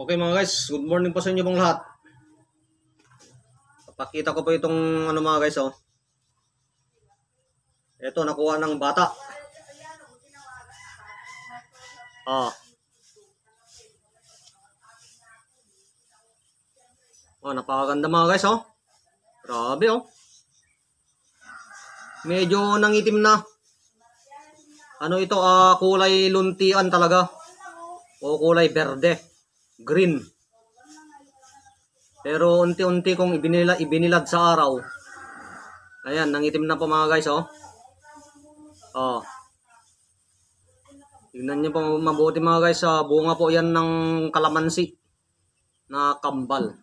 Okay mga guys, good morning po sa inyo pong lahat. Papakita ko po itong mga guys oh. Ito nakuha ng bata. Napakaganda mga guys oh. Grabe oh. Medyo nangitim na. Ano ito kulay luntian talaga. O kulay berde, green. Pero unti-unti kong ibinilad sa araw. Ayan, nangitim na po mga guys oh. Tingnan niyo po mabuti mga guys, bunga po yan ng kalamansi na kambal.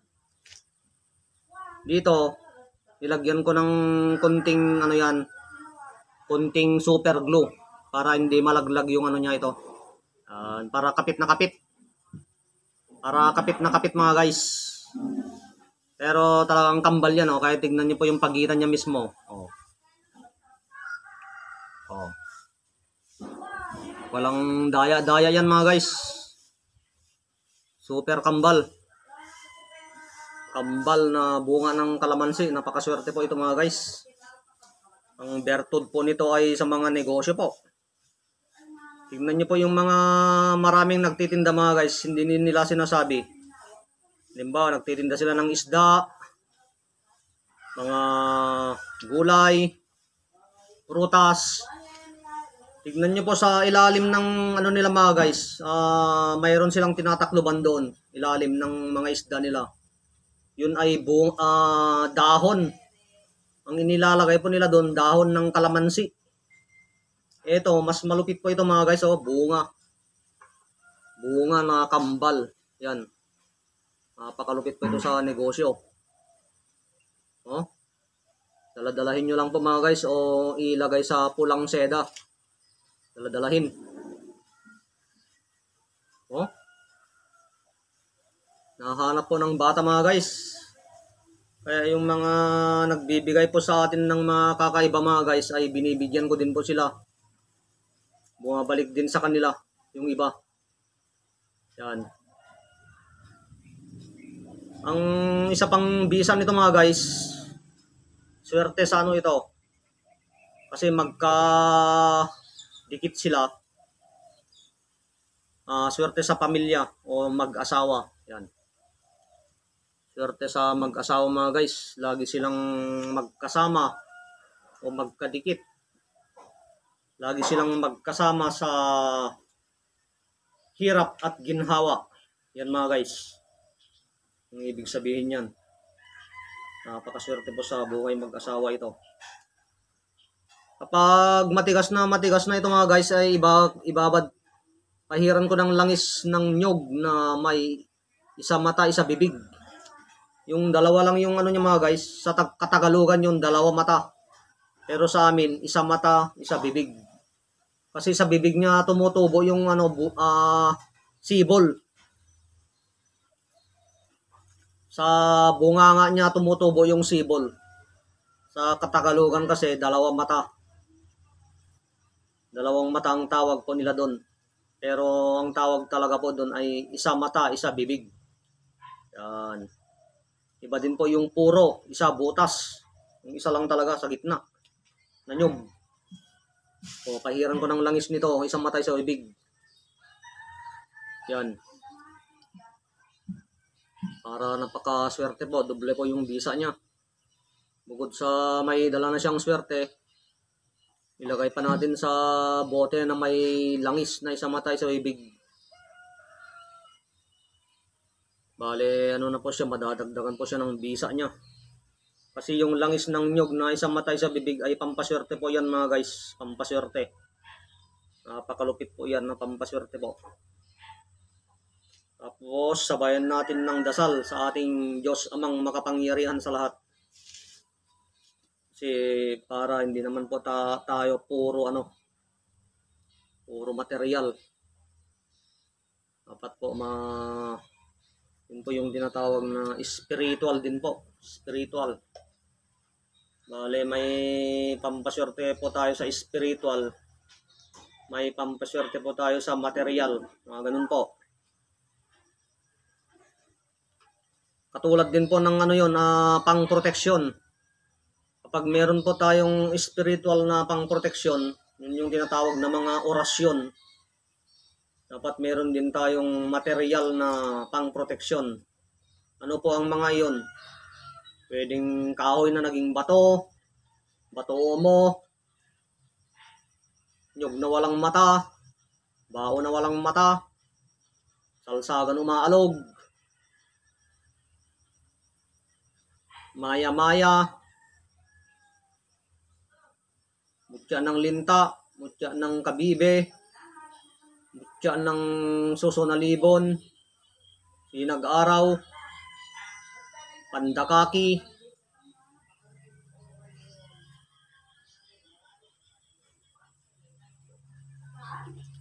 Dito, ilagyan ko ng konting konting super glue para hindi malaglag yung niya ito. Para kapit na kapit. Para kapit na kapit mga guys. Pero talagang kambal yan oh, kaya tignan niyo po yung pagitan niya mismo. Walang daya-daya yan mga guys. Super kambal. Kambal na bunga ng kalamansi. Napakaswerte po ito mga guys. Ang bertud po nito ay sa mga negosyo po. Tingnan niyo po yung mga maraming nagtitinda mga guys. Hindi nila sinasabi. Halimbawa, nagtitinda sila ng isda, mga gulay, prutas. Tignan nyo po sa ilalim ng nila mga guys. Mayroon silang tinatakloban doon. Ilalim ng mga isda nila. Yun ay dahon. Ang inilalagay po nila doon, dahon ng kalamansi. Ito, mas malupit po ito mga guys. Bunga. Bunga na kambal. Yan. Napakalupit po ito sa negosyo. Daladalahin nyo lang po mga guys o ilagay sa pulang seda. Daladalahin. Nahanap po ng bata mga guys. Kaya yung mga nagbibigay po sa atin ng mga kakaiba mga guys ay binibigyan ko din po sila. Bumabalik din sa kanila yung iba. Yan. Ang isa pang bisa nito mga guys, swerte sa ito. Kasi dikit sila. Swerte sa pamilya o mag-asawa. Yan. Swerte sa mag-asawa mga guys. Lagi silang magkasama o magkadikit. Lagi silang magkasama sa hirap at ginhawa. Yan mga guys. Ang ibig sabihin yan. Napakaswerte po sa buhay mag-asawa ito. Kapag matigas na ito mga guys ay pahiran ko ng langis ng nyog na may isa mata, isa bibig. Yung dalawa lang yung niya mga guys. Sa Katagalugan yung dalawa mata. Pero sa amin, isa mata, isa bibig. Kasi sa bibig niya tumutubo yung sibol. Sa bunganga niya tumutubo yung sibol. Sa Katagalugan kasi dalawang mata. Dalawang mata ang tawag po nila doon. Pero ang tawag talaga po doon ay isa mata, isa bibig. Yan. Iba din po yung puro, isa butas. Yung isa lang talaga sa gitna. Nanyog. Pahiran ko ng langis nito, isang mata, isa bibig. Yan. Para napakaswerte po, doble po yung bisa niya. Bukod sa may dala na siyang swerte, ilagay pa natin sa bote na may langis na isang mata, isa bibig. Bale, na po siya, madadagdagan po siya ng bisa niya. Kasi yung langis ng nyog na isang mata, isa bibig ay pampaswerte po yan mga guys. Pampaswerte. Napakalupit po yan na pampaswerte po. Tapos, sabayan natin ng dasal sa ating Diyos Amang makapangyarihan sa lahat. Kasi para hindi naman po tayo puro material. Dapat po yun po yung tinatawag na spiritual din po. Spiritual. Bale, may pampaswerte po tayo sa spiritual. May pampaswerte po tayo sa material. Ganun po. Katulad din po ng ano yun, pang-proteksyon. Kapag meron po tayong spiritual na pang-proteksyon, yun yung tinatawag na mga orasyon. Dapat meron din tayong material na pang-proteksyon. Ano po ang mga yun? Pwedeng kahoy na naging bato, bato mo, nyug na walang mata, bao na walang mata, salsagan umaalog, maya-maya, mutya ng linta, mutya ng kabibe, mutya ng suso na libon, sinag-araw, pandakaki,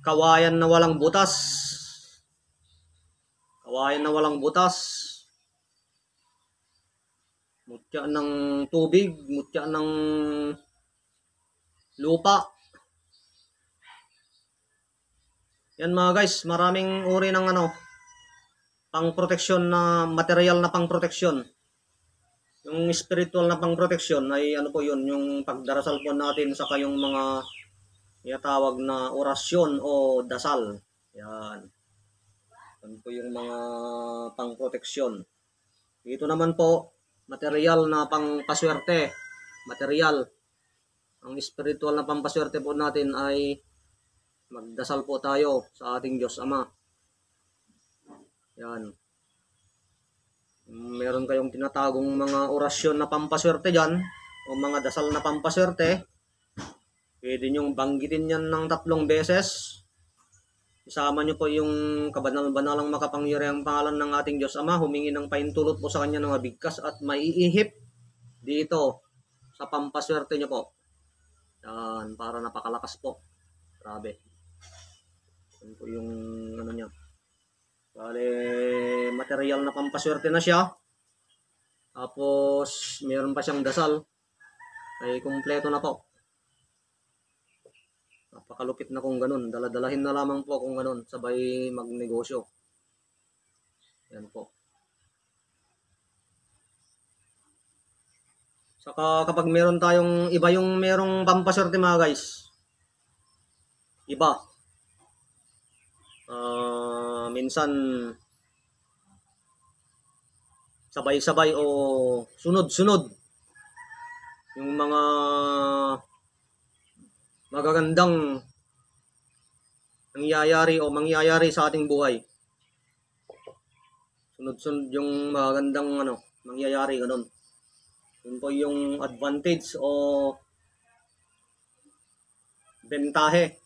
kawayan na walang butas, kawayan na walang butas, mutya ng tubig, mutya ng lupa. Yan mga guys, maraming uri ng pang-proteksyon na material na pang-proteksyon. Yung spiritual na pang-proteksyon ay ano po yun, yung pagdarasal po natin sa kayong mga tawag na orasyon o dasal. Yan. Yan po yung mga pang-proteksyon. Dito naman po, material na pang-paswerte. Material. Ang spiritual na pampaswerte po natin ay magdasal po tayo sa ating Diyos Ama. Yan. Meron kayong tinatagong mga orasyon na pampaswerte dyan o mga dasal na pampaswerte. Pwede nyong banggitin yan ng 3 beses. Isama nyo po yung kabanal-banalang makapangyarihang pangalan ng ating Diyos Ama. Humingi ng paintulot po sa Kanya ng mabigkas at maiihip dito sa pampaswerte nyo po. Yan, para napakalakas po. Grabe. Yan po yung ano niya. Bale, material na pampaswerte na siya. Tapos, meron pa siyang dasal. Ay, kumpleto na po. Napakalupit na kung ganun. Daladalahin na lamang po kung ganun. Sabay magnegosyo. Yan po. Saka kapag meron tayong iba yung merong pampaswerte mga guys. Iba. Minsan sabay-sabay o sunod-sunod yung mga magagandang nangyayari o mangyayari sa ating buhay. Sunod-sunod yung magagandang mangyayari ganun. Yun po yung advantage o bentahe.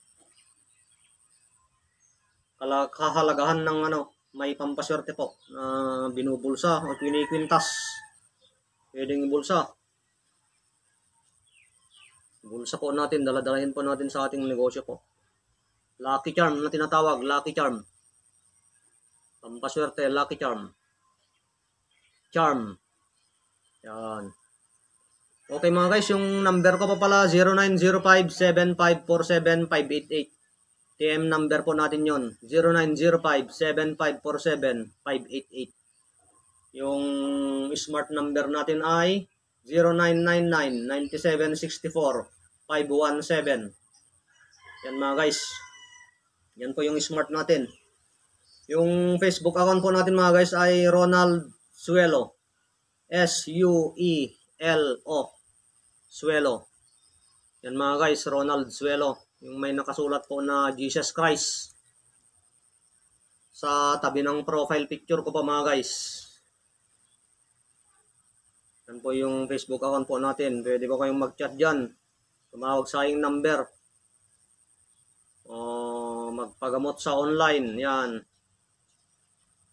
Kahalagahan ng may pampaswerte po na binubulsa o kinikwintas. Pwedeng bulsa. Bulsa po natin, daladalahin po natin sa ating negosyo po. Lucky charm na tinatawag, lucky charm. Pampaswerte, lucky charm. Charm. Yan. Okay mga guys, yung number ko pa pala 0905-7547-588. TM number po natin yon 0905-7547-588. Yung smart number natin ay 0999-9764-517. Yan mga guys. Yan po yung smart natin. Yung Facebook account po natin mga guys ay Ronald Suelo. S-U-E-L-O. Suelo. Yan mga guys, Ronald Suelo. Yung may nakasulat po na Jesus Christ sa tabi ng profile picture ko pa mga guys. Yan po yung Facebook account po natin. Pwede po kayong mag-chat dyan. Tumawag sa aking number. O magpagamot sa online. Yan.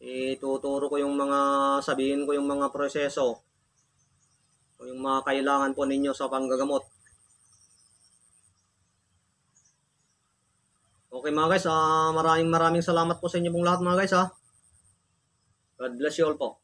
Ituturo ko yung sabihin ko yung mga proseso. O yung mga kailangan po ninyo sa panggagamot. Okay mga guys, maraming salamat po sa inyo pong lahat mga guys ha. God bless you all po.